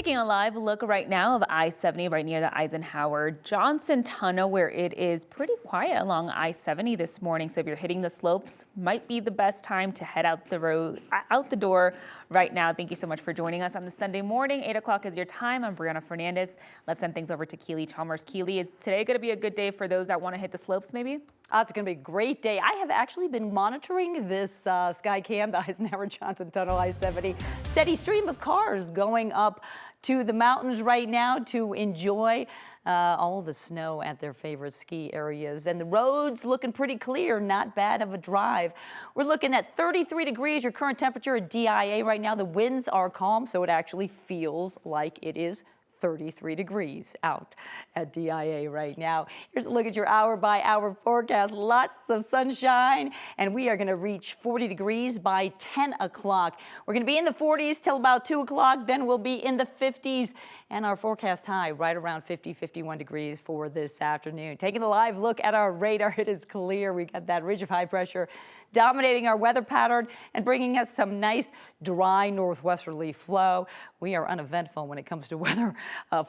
Taking a live look right now of I-70 right near the Eisenhower Johnson Tunnel, where it is pretty quiet along I-70 this morning. So if you're hitting the slopes, might be the best time to head out the door right now. Thank you so much for joining us on this Sunday morning. 8 o'clock is your time. I'm Brianna Fernandez. Let's send things over to Keely Chalmers. Keely, is today going to be a good day for those that want to hit the slopes maybe? It's going to be a great day. I have actually been monitoring this sky cam, the Eisenhower Johnson Tunnel, I-70. Steady stream of cars going up to the mountains right now to enjoy all the snow at their favorite ski areas. And the roads looking pretty clear, not bad of a drive. We're looking at 33 degrees, your current temperature at DIA right now. The winds are calm, so it actually feels like it is 33 degrees out at DIA right now. Here's a look at your hour-by-hour forecast. Lots of sunshine, and we are going to reach 40 degrees by 10 o'clock. We're going to be in the 40s till about 2 o'clock, then we'll be in the 50s, and our forecast high right around 50, 51 degrees for this afternoon. Taking a live look at our radar, it is clear. We got that ridge of high pressure dominating our weather pattern and bringing us some nice dry northwesterly flow. We are uneventful when it comes to weather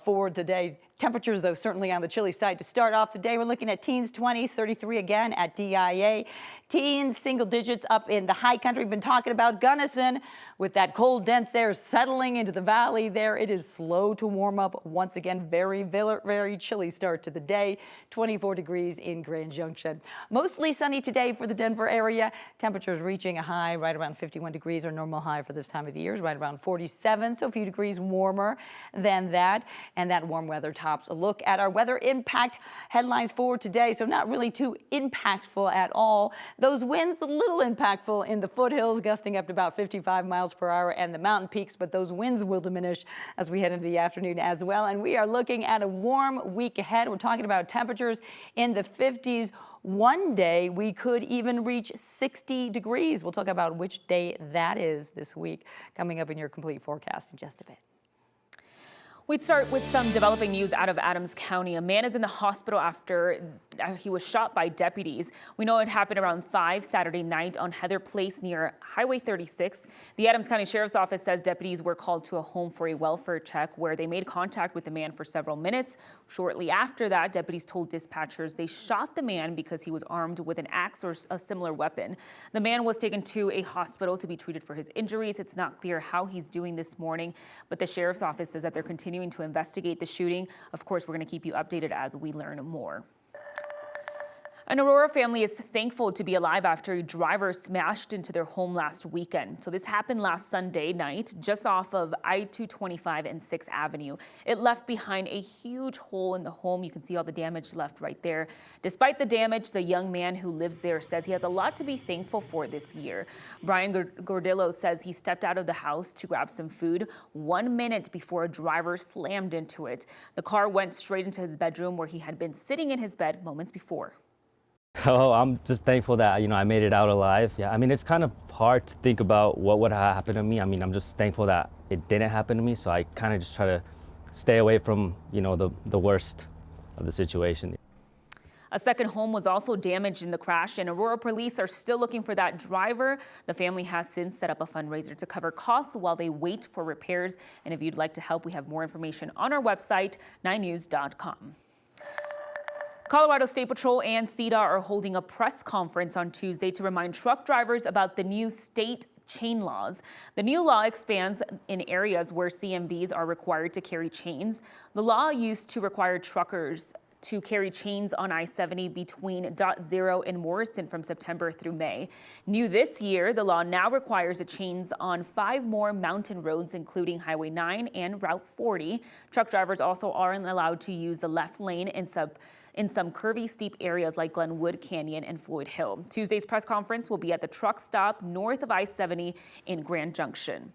for today. Temperatures, though, certainly on the chilly side to start off the day. We're looking at teens, 20s, 33 again at DIA. Teens, single digits up in the high country. We've been talking about Gunnison with that cold, dense air settling into the valley there. It is slow to warm up once again. Very, very chilly start to the day. 24 degrees in Grand Junction. Mostly sunny today for the Denver area. Temperatures reaching a high right around 51 degrees. Our normal high for this time of the year is right around 47, so a few degrees warmer than that. And that warm weather tops a look at our weather impact headlines for today. So not really too impactful at all. Those winds a little impactful in the foothills, gusting up to about 55 miles per hour, and the mountain peaks, but those winds will diminish as we head into the afternoon as well. And we are looking at a warm week ahead. We're talking about temperatures in the 50s. One day we could even reach 60 degrees. We'll talk about which day that is this week, coming up in your complete forecast in just a bit. We'd start with some developing news out of Adams County. A man is in the hospital after he was shot by deputies. We know it happened around 5 Saturday night on Heather Place near Highway 36. The Adams County Sheriff's Office says deputies were called to a home for a welfare check where they made contact with the man for several minutes. Shortly after that, deputies told dispatchers they shot the man because he was armed with an axe or a similar weapon. The man was taken to a hospital to be treated for his injuries. It's not clear how he's doing this morning, but the Sheriff's Office says that they're continuing to investigate the shooting. Of course, we're going to keep you updated as we learn more. An Aurora family is thankful to be alive after a driver smashed into their home last weekend. So this happened last Sunday night, just off of I-225 and 6th Avenue. It left behind a huge hole in the home. You can see all the damage left right there. Despite the damage, the young man who lives there says he has a lot to be thankful for this year. Brian Gordillo says he stepped out of the house to grab some food 1 minute before a driver slammed into it. The car went straight into his bedroom where he had been sitting in his bed moments before. Oh, I'm just thankful that, I made it out alive. Yeah, it's kind of hard to think about what would happen to me. I'm just thankful that it didn't happen to me. So I kind of just try to stay away from, the worst of the situation. A second home was also damaged in the crash, and Aurora police are still looking for that driver. The family has since set up a fundraiser to cover costs while they wait for repairs. And if you'd like to help, we have more information on our website, 9news.com. Colorado State Patrol and CDOT are holding a press conference on Tuesday to remind truck drivers about the new state chain laws. The new law expands in areas where CMVs are required to carry chains. The law used to require truckers to carry chains on I-70 between Dot Zero and Morrison from September through May. New this year, the law now requires the chains on 5 more mountain roads, including Highway 9 and Route 40. Truck drivers also aren't allowed to use the left lane in some curvy, steep areas like Glenwood Canyon and Floyd Hill. Tuesday's press conference will be at the truck stop north of I-70 in Grand Junction.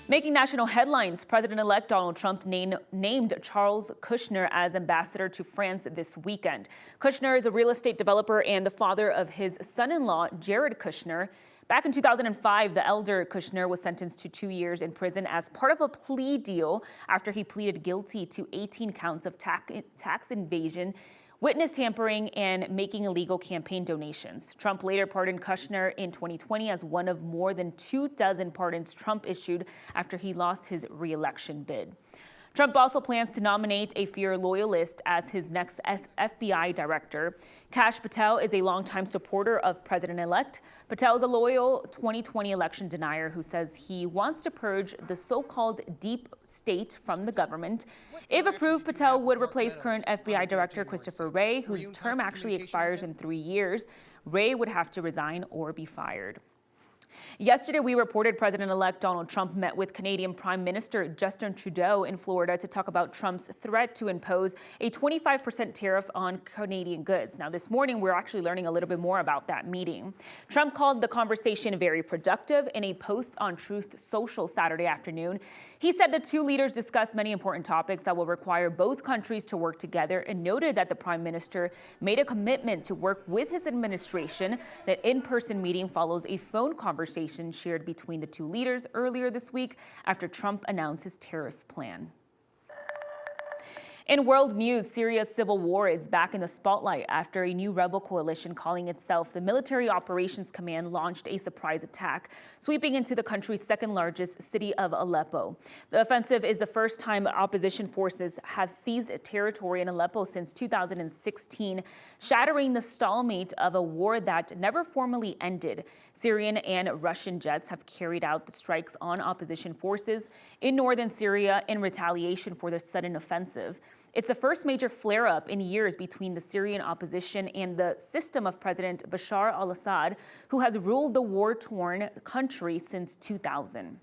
Making national headlines, President-elect Donald Trump named Charles Kushner as ambassador to France this weekend. Kushner is a real estate developer and the father of his son-in-law, Jared Kushner. Back in 2005, the elder Kushner was sentenced to 2 years in prison as part of a plea deal after he pleaded guilty to 18 counts of tax evasion witness tampering, and making illegal campaign donations. Trump later pardoned Kushner in 2020 as one of more than 24 pardons Trump issued after he lost his re-election bid. Trump also plans to nominate a fear loyalist as his next FBI director. Kash Patel is a longtime supporter of President-elect. Patel is a loyal 2020 election denier who says he wants to purge the so-called deep state from the government. If approved, Patel would replace current FBI Director Christopher Wray, whose term actually expires in 3 years. Wray would have to resign or be fired. Yesterday, we reported President-elect Donald Trump met with Canadian Prime Minister Justin Trudeau in Florida to talk about Trump's threat to impose a 25% tariff on Canadian goods. Now, this morning, we're actually learning a little bit more about that meeting. Trump called the conversation very productive in a post on Truth Social Saturday afternoon. He said the two leaders discussed many important topics that will require both countries to work together and noted that the Prime Minister made a commitment to work with his administration. That in-person meeting follows a phone conversation shared between the two leaders earlier this week after Trump announced his tariff plan. In world news, Syria's civil war is back in the spotlight after a new rebel coalition calling itself the Military Operations Command launched a surprise attack, sweeping into the country's second-largest city of Aleppo. The offensive is the first time opposition forces have seized territory in Aleppo since 2016, shattering the stalemate of a war that never formally ended. Syrian and Russian jets have carried out the strikes on opposition forces in northern Syria in retaliation for their sudden offensive. It's the first major flare-up in years between the Syrian opposition and the system of President Bashar al-Assad, who has ruled the war-torn country since 2000.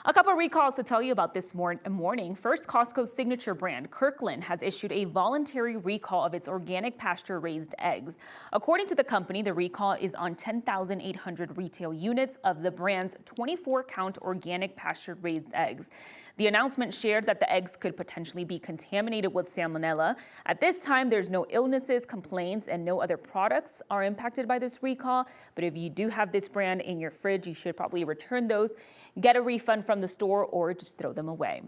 A couple recalls to tell you about this morning. First, Costco's signature brand, Kirkland, has issued a voluntary recall of its organic pasture-raised eggs. According to the company, the recall is on 10,800 retail units of the brand's 24-count organic pasture-raised eggs. The announcement shared that the eggs could potentially be contaminated with salmonella. At this time, there's no illnesses, complaints, and no other products are impacted by this recall. But if you do have this brand in your fridge, you should probably return those, get a refund from the store, or just throw them away.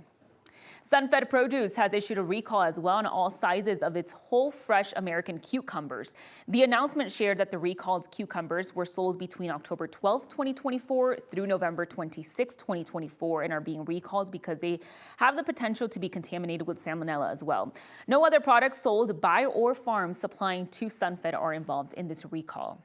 Sunfed Produce has issued a recall as well on all sizes of its whole fresh American cucumbers. The announcement shared that the recalled cucumbers were sold between October 12, 2024 through November 26, 2024 and are being recalled because they have the potential to be contaminated with salmonella as well. No other products sold by or farms supplying to Sunfed are involved in this recall.